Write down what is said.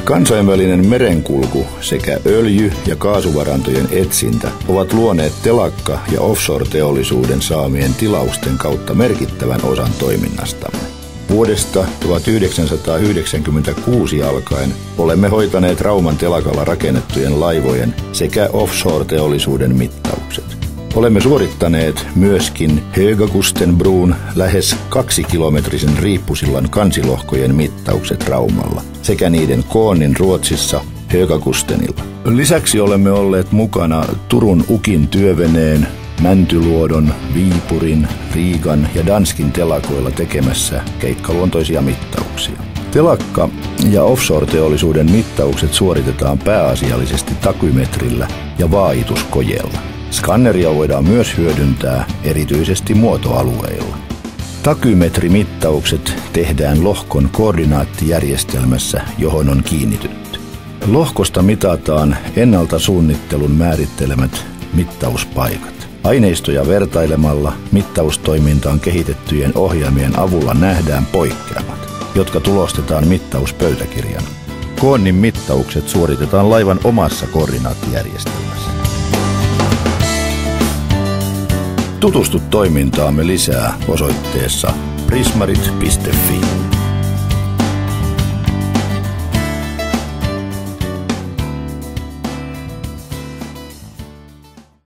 Kansainvälinen merenkulku sekä öljy- ja kaasuvarantojen etsintä ovat luoneet telakka- ja offshore-teollisuuden saamien tilausten kautta merkittävän osan toiminnastamme. Vuodesta 1996 alkaen olemme hoitaneet Rauman telakalla rakennettujen laivojen sekä offshore-teollisuuden mittaukset. Olemme suorittaneet myöskin Högakustenbron lähes 2-kilometrisen riippusillan kansilohkojen mittaukset Raumalla sekä niiden koonnin Ruotsissa Högakustenilla. Lisäksi olemme olleet mukana Turun Ukin työveneen, Mäntyluodon, Viipurin, Riigan ja Danskin telakoilla tekemässä keikkaluontoisia mittauksia. Telakka- ja offshore-teollisuuden mittaukset suoritetaan pääasiallisesti takymetrillä ja vaahituskojella. Skanneria voidaan myös hyödyntää erityisesti muotoalueilla. Takymetrimittaukset tehdään lohkon koordinaattijärjestelmässä, johon on kiinnitytty. Lohkosta mitataan ennalta suunnittelun määrittelemät mittauspaikat. Aineistoja vertailemalla mittaustoimintaan kehitettyjen ohjelmien avulla nähdään poikkeamat, jotka tulostetaan mittauspöytäkirjana. Koonnin mittaukset suoritetaan laivan omassa koordinaattijärjestelmässä. Tutustu toimintaamme lisää osoitteessa prismarit.fi.